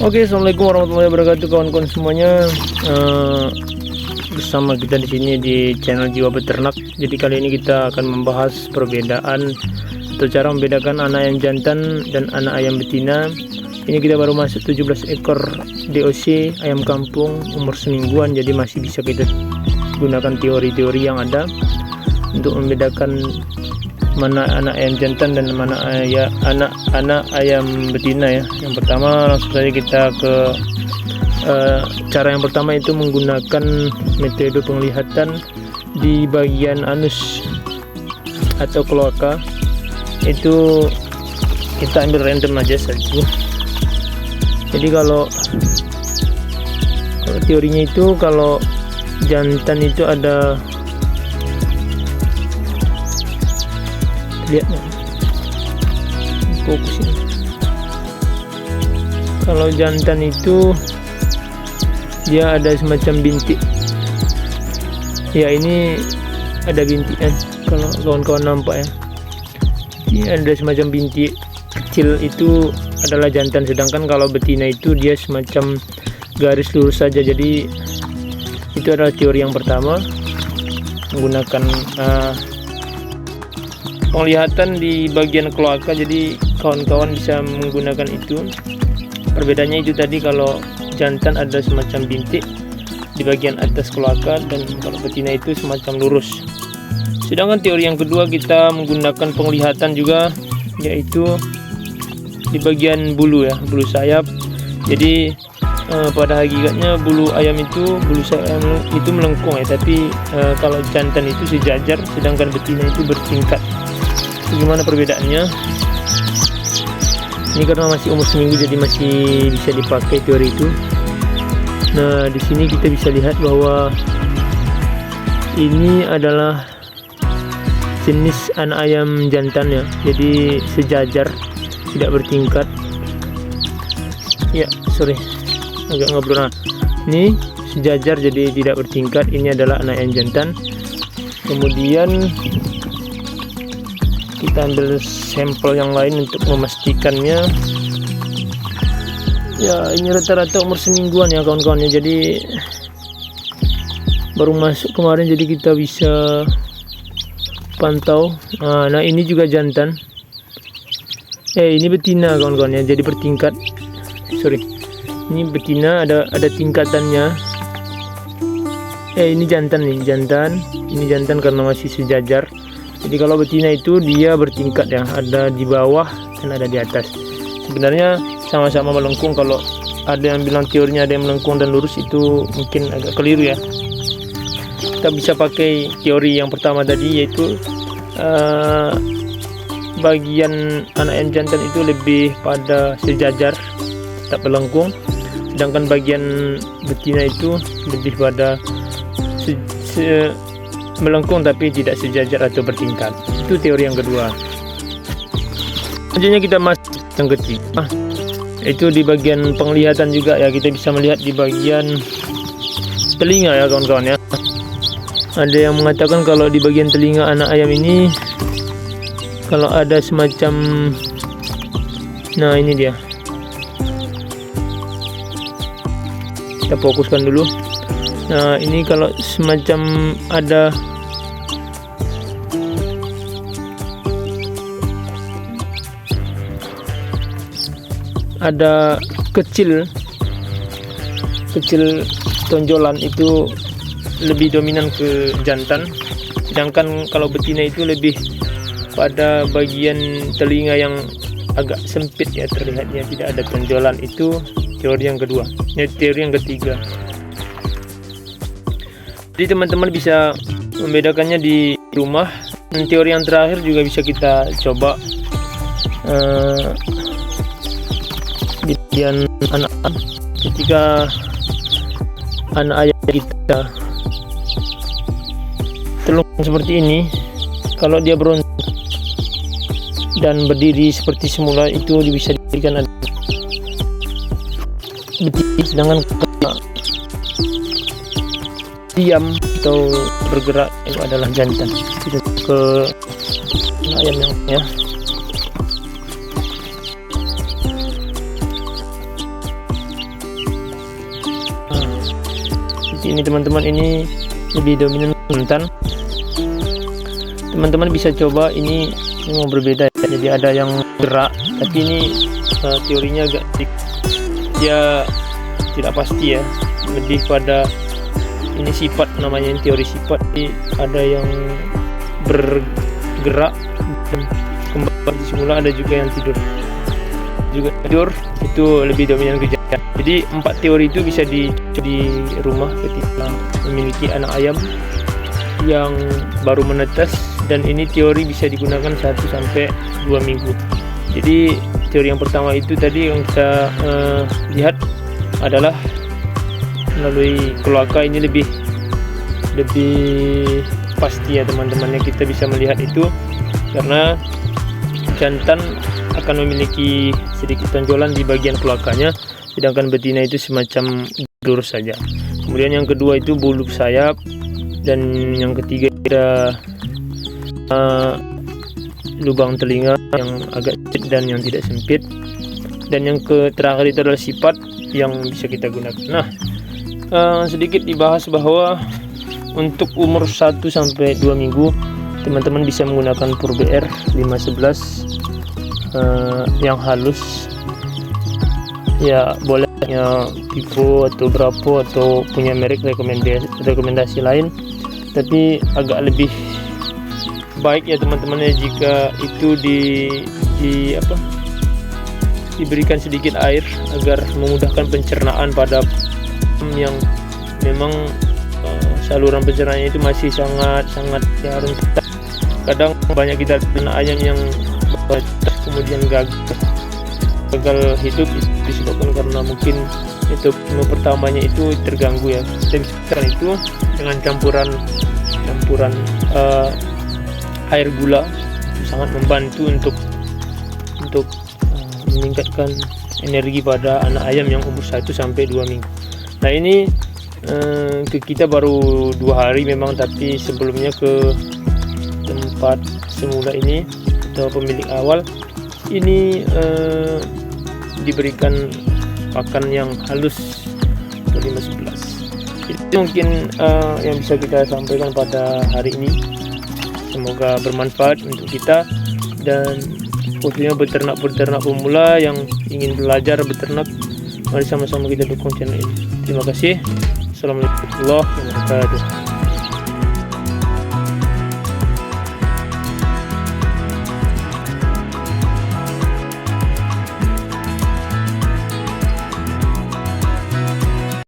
Oke, assalamualaikum warahmatullahi wabarakatuh kawan-kawan semuanya. Bersama kita di sini di channel Jiwa Beternak. Jadi kali ini kita akan membahas perbedaan atau cara membedakan anak ayam jantan dan anak ayam betina. Ini kita baru masuk 17 ekor DOC ayam kampung umur semingguan, jadi masih bisa kita gunakan teori-teori yang ada untuk membedakan mana anak ayam jantan dan mana anak ayam betina ya. Yang pertama langsung saja kita ke cara yang pertama, itu menggunakan metode penglihatan di bagian anus atau kloaka. Itu kita ambil random aja saja. Jadi kalau teorinya itu, kalau jantan itu ada, lihat fokus ini. Kalau jantan itu dia ada semacam bintik ya, ini ada bintik kan, kalau kawan-kawan nampak ya, ini ada semacam bintik kecil, itu adalah jantan. Sedangkan kalau betina itu dia semacam garis lurus saja. Jadi itu adalah teori yang pertama, menggunakan penglihatan di bagian kloaka. Jadi kawan-kawan bisa menggunakan itu. Perbedaannya itu tadi, kalau jantan ada semacam bintik di bagian atas kloaka, dan kalau betina itu semacam lurus. Sedangkan teori yang kedua, kita menggunakan penglihatan juga, yaitu di bagian bulu ya, bulu sayap. Jadi pada hakikatnya bulu ayam itu, bulu sayap itu melengkung ya, tapi kalau jantan itu sejajar, sedangkan betina itu bertingkat. Bagaimana perbedaannya? Ini karena masih umur seminggu, jadi masih bisa dipakai teori itu. Nah, di sini kita bisa lihat bahwa ini adalah jenis anak ayam jantan ya, jadi sejajar, tidak bertingkat. Ya, sorry, agak ngobrol. Nah, ini sejajar, jadi tidak bertingkat. Ini adalah anak ayam jantan. Kemudian kita ambil sampel yang lain untuk memastikannya. Ya, ini rata-rata umur semingguan ya kawan-kawan ya, jadi baru masuk kemarin, jadi kita bisa pantau. Nah, ini juga jantan. Ini betina kawan-kawan ya, jadi bertingkat. Sorry, ini betina, ada tingkatannya. Ini jantan nih, jantan. Ini jantan karena masih sejajar. Jadi kalau betina itu dia bertingkat ya, ada di bawah dan ada di atas. Sebenarnya sama-sama melengkung. Kalau ada yang bilang teorinya ada yang melengkung dan lurus, itu mungkin agak keliru ya. Kita bisa pakai teori yang pertama tadi, yaitu bagian anak ayam jantan itu lebih pada sejajar, tak melengkung. Sedangkan bagian betina itu lebih pada melengkung tapi tidak sejajar atau bertingkat. Itu teori yang kedua. Selanjutnya kita masuk yang ketiga, itu di bagian penglihatan juga ya. Kita bisa melihat di bagian telinga ya kawan-kawan ya. Ada yang mengatakan kalau di bagian telinga anak ayam ini, kalau ada semacam, nah ini dia, kita fokuskan dulu. Nah, ini kalau semacam ada kecil tonjolan, itu lebih dominan ke jantan. Sedangkan kalau betina itu lebih pada bagian telinga yang agak sempit ya, terlihatnya tidak ada tonjolan. Itu teori yang kedua. Ini teori yang ketiga. Jadi teman-teman bisa membedakannya di rumah. Dan teori yang terakhir juga bisa kita coba di bagian anak. Ketika anak ayam kita telungkup seperti ini, kalau dia berontak dan berdiri seperti semula, itu bisa dijadikan betina. Sedangkan diam atau bergerak itu adalah jantan. Kita ke ayam yang ya. seperti ini teman-teman, ini lebih dominan jantan. Teman-teman bisa coba, ini memang berbeda ya. Jadi ada yang gerak, tapi ini teorinya agak dia tidak pasti ya, lebih pada ini sifat, namanya teori sifat. Jadi ada yang bergerak kembali semula, ada juga yang tidur itu lebih dominan ke jantan. Jadi 4 teori itu bisa di rumah ketika memiliki anak ayam yang baru menetas, dan ini teori bisa digunakan 1 sampai 2 minggu. Jadi teori yang pertama itu tadi yang kita lihat adalah melalui kloaka. Ini lebih pasti ya teman-teman, kita bisa melihat itu karena jantan akan memiliki sedikit tonjolan di bagian kloakanya, sedangkan betina itu semacam lurus saja. Kemudian yang kedua itu bulu sayap, dan yang ketiga ada lubang telinga yang agak sempit dan yang tidak sempit, dan yang terakhir itu adalah sifat yang bisa kita gunakan. Nah, sedikit dibahas bahwa untuk umur 1 sampai 2 minggu teman-teman bisa menggunakan PurBR 511 yang halus ya, bolehnya Vivo atau Bravo atau punya merek rekomendasi lain, tapi agak lebih baik ya teman-teman ya jika itu diberikan sedikit air agar memudahkan pencernaan pada yang memang saluran pencernaannya itu masih sangat ya harus ketat. Kadang banyak kita anak ayam yang kemudian gagal hidup, itu disebabkan karena mungkin itu pertamanya itu terganggu ya. Dan itu dengan campuran air gula itu sangat membantu untuk meningkatkan energi pada anak ayam yang umur 1 sampai 2 minggu. Nah, ini kita baru 2 hari memang, tapi sebelumnya ke tempat semula ini atau pemilik awal ini diberikan pakan yang halus 511. Itu mungkin yang bisa kita sampaikan pada hari ini. Semoga bermanfaat untuk kita, dan khususnya beternak pemula yang ingin belajar beternak. Mari sama-sama kita dukung channel ini. Terima kasih. Assalamualaikum warahmatullahi wabarakatuh.